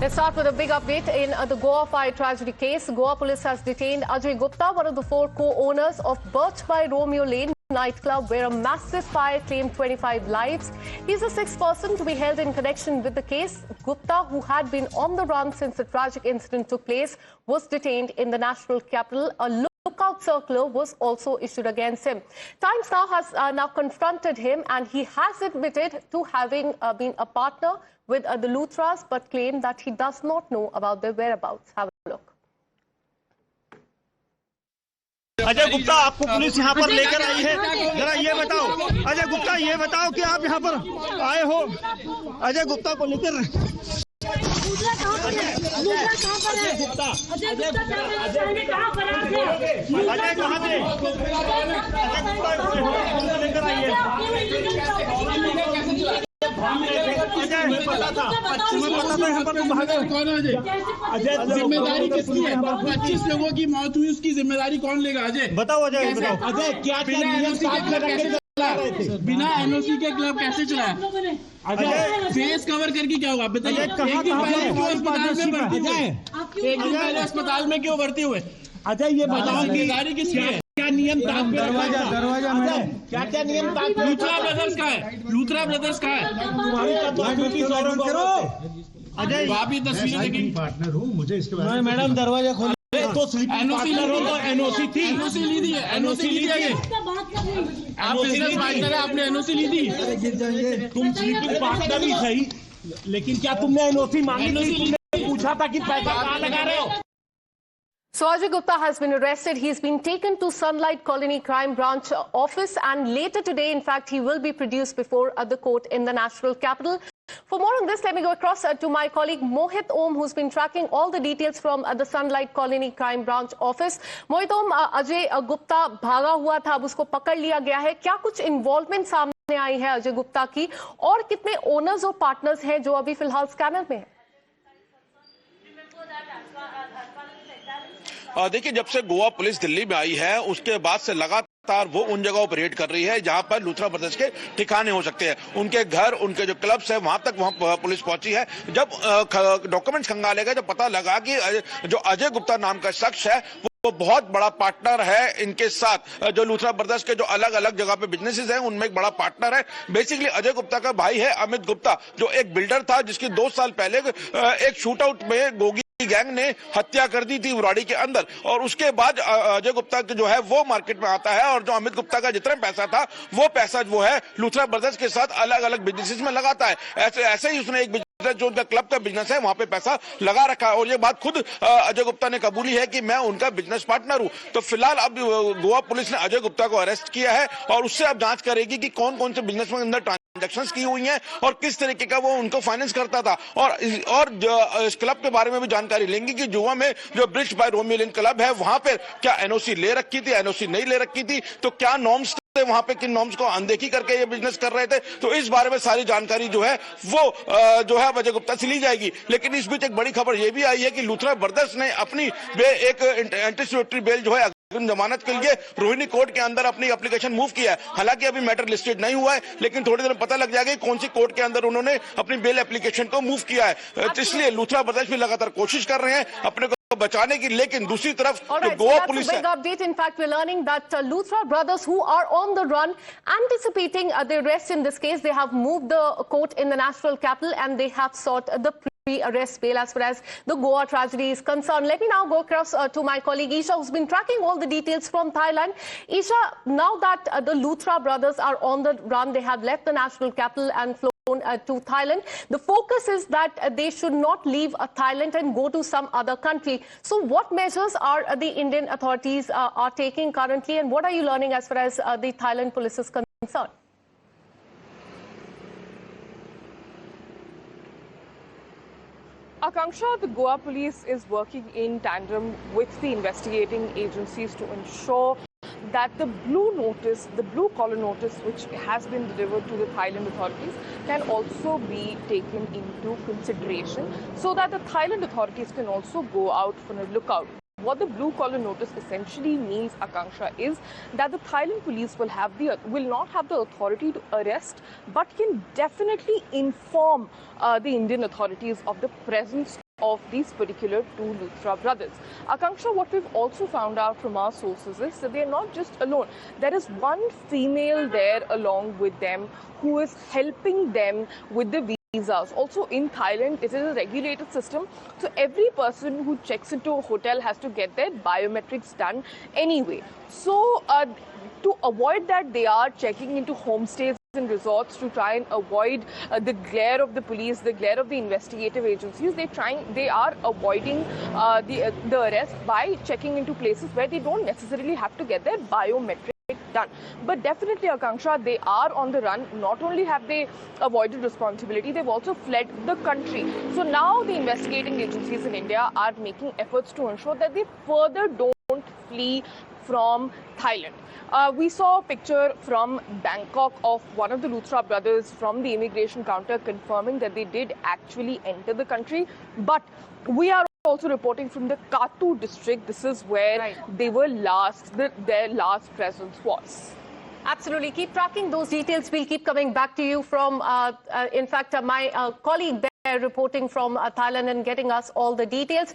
Let's start with a big update in the Goa fire tragedy case. Goa police has detained Ajay Gupta, one of the 4 co-owners of Birch by Romeo Lane nightclub, where a massive fire claimed 25 lives. He's the 6th person to be held in connection with the case. Gupta, who had been on the run since the tragic incident took place, was detained in the national capital. A lookout circular was also issued against him. Times Now has now confronted him, and he has admitted to having been a partner with the Luthras, but claimed that he does not know about their whereabouts. Have a look. Ajay Gupta, आपको police यहाँ पर लेकर आई है, जरा ये बताओ अजय गुप्ता, ये बताओ कि आप यहाँ पर आए हो अजय गुप्ता को लेकर। अजय कहाँ थे? लेकर आइए। पता था यहाँ पर भागे। अजय, जिम्मेदारी किसकी है? 25 लोगों की मौत हुई, उसकी जिम्मेदारी कौन लेगा? अजय बताओ, अजय बताओ। अजय क्या बिना एनओसी के क्लब कैसे चलाया? अजय फेस कवर करके क्या होगा बताइए? एक दिन पहले अस्पताल में क्यों भर्ती हुए? अजय ये बताओ, जिम्मेदारी किसकी है? क्या नियम? दरवाजा में क्या नियम? लूथरा ब्रदर्स का है। लूथरा ब्रदर्स का है। अजय आप ही तस्वीरें देखेंगे। पार्टनर हूँ, मुझे इसके बारे में मैडम दरवाजा खोल तो एनओसी थी। एनओसी ली दी है। एनओसी ली दी है। आप बिजनेस पार्टनर है, आपने एनओसी ली दी। तुम स्लीपिंग पार्टनर ही सही, लेकिन क्या तुमने एनओसी मांगी थी? पूछा था कि पैसा कहाँ लगा रहे हो? So Ajay Gupta has been arrested. He's been taken to Sunlight Colony Crime Branch office, and later today, in fact, he will be produced before the court in the national capital. For more on this, let me go across to my colleague Mohit Om, who's been tracking all the details from the Sunlight Colony Crime Branch office. Mohit Om, Ajay Gupta भागा हुआ था, अब उसको पकड़ लिया गया है. क्या कुछ इन्वॉल्वमेंट सामने आई है अजय गुप्ता की, और कितने ओनर्स और पार्टनर्स हैं जो अभी फिलहाल स्कैनर में हैं? देखिए, जब से गोवा पुलिस दिल्ली में आई है उसके बाद से लगातार वो उन जगहों पर रेड कर रही है जहां पर लूथरा ब्रदर्स के ठिकाने हो सकते हैं। उनके घर, उनके जो क्लब्स है, वहां पुलिस पहुंची है। जब डॉक्यूमेंट्स खंगाले गए, जब पता लगा कि जो अजय गुप्ता नाम का शख्स है वो बहुत बड़ा पार्टनर है इनके साथ, जो लूथरा ब्रदर्स के जो अलग अलग जगह पे बिजनेसेस हैं उनमें एक बड़ा पार्टनर है। बेसिकली अजय गुप्ता का भाई है अमित गुप्ता, जो एक बिल्डर था जिसकी 2 साल पहले एक शूट आउट में गोगी गैंग ने हत्या कर दी थी उराड़ी के अंदर, और उसके बाद अजय गुप्ता जो है वो मार्केट में आता है, और जो अमित गुप्ता का जितना पैसा था वो पैसा जो है लूथरा ब्रदर्स के साथ अलग अलग बिजनेसेस में लगाता है। ऐसे ही उसने एक जो उनका क्लब का बिजनेस है वहां पे पैसा लगा रखा है, और ये बात खुद अजय गुप्ता ने कबूली है कि मैं उनका बिजनेस पार्टनर हूं। तो फिलहाल अब गोवा पुलिस ने अजय गुप्ता को अरेस्ट किया है, और उससे अब जांच करेगी कि कौन कौन से बिजनेस में अंदर ट्रांजैक्शंस की हुई हैं और किस तरीके का वो उनको फाइनेंस करता था, और इस क्लब के बारे में भी जानकारी लेंगे कि गोवा में जो bridge by Romeo Lane club है वहां पर क्या एनओसी ले रखी थी, एनओसी नहीं ले रखी थी, तो क्या नॉर्म्स वहां पे किन नॉर्म्स को अनदेखी करके ये बिजनेस कर रहे थे। तो इस बारे में सारी जानकारी जो है वो जो है अजय गुप्ता से ली जाएगी। लेकिन इस बीच एक बड़ी खबर ये भी आई है कि लूथरा ब्रदर्स ने अपनी एक एंटीसिपेटरी बेल जो है जमानत के लिए रोहिणी कोर्ट के अंदर अपनी एप्लीकेशन मूव किया है। हालांकि अभी मैटर लिस्टेड नहीं हुआ है, लेकिन थोड़ी देर में पता लग जाएगा कौन सी कोर्ट के अंदर उन्होंने अपनी बेल एप्लीकेशन को मूव किया है। इसलिए लूथरा ब्रदर्स भी लगातार कोशिश कर रहे हैं अपने को बचाने की, लेकिन दूसरी तरफ जो गोवा पुलिस है। Update. In fact, we're learning that Luthra brothers who are on the run, anticipating the arrest in this case, they have moved the court in the national capital and they have sought the pre-arrest bail as far as the Goa tragedy is concerned. Let me now go across to my colleague Isha, who's been tracking all the details from Thailand. Isha, now that the Luthra brothers are on the run, they have left the national capital and flown to Thailand. The focus is that they should not leave Thailand and go to some other country. So what measures are the Indian authorities are taking currently, and what are you learning as far as the Thailand police is concerned? Akanksha, the Goa police is working in tandem with the investigating agencies to ensure that the blue collar notice which has been delivered to the Thailand authorities can also be taken into consideration, so that the Thailand authorities can also go out for a lookout. What the blue collar notice essentially means, Akanksha, is that the Thailand police will not have the authority to arrest, but can definitely inform the Indian authorities of the presence of these particular two Luthra brothers. Akanksha, what we've also found out from our sources is that they're not just alone. There is one female there along with them who is helping them with the visas. Also in Thailand, it is a regulated system. So every person who checks into a hotel has to get their biometrics done anyway. So to avoid that, they are checking into homestays and resorts to try and avoid the glare of the police, the glare of the investigative agencies. They are avoiding the arrest by checking into places where they don't necessarily have to get their biometrics done. But definitely, Akanksha, they are on the run. Not only have they avoided responsibility, they've also fled the country. So now the investigating agencies in India are making efforts to ensure that they further don't flee from Thailand. We saw a picture from Bangkok of one of the Luthra brothers from the immigration counter confirming that they did actually enter the country. But we are also reporting from the Kathu district. This is where they were their last presence was. Absolutely. Keep tracking those details. We'll keep coming back to you from, in fact, my colleague there reporting from Thailand and getting us all the details.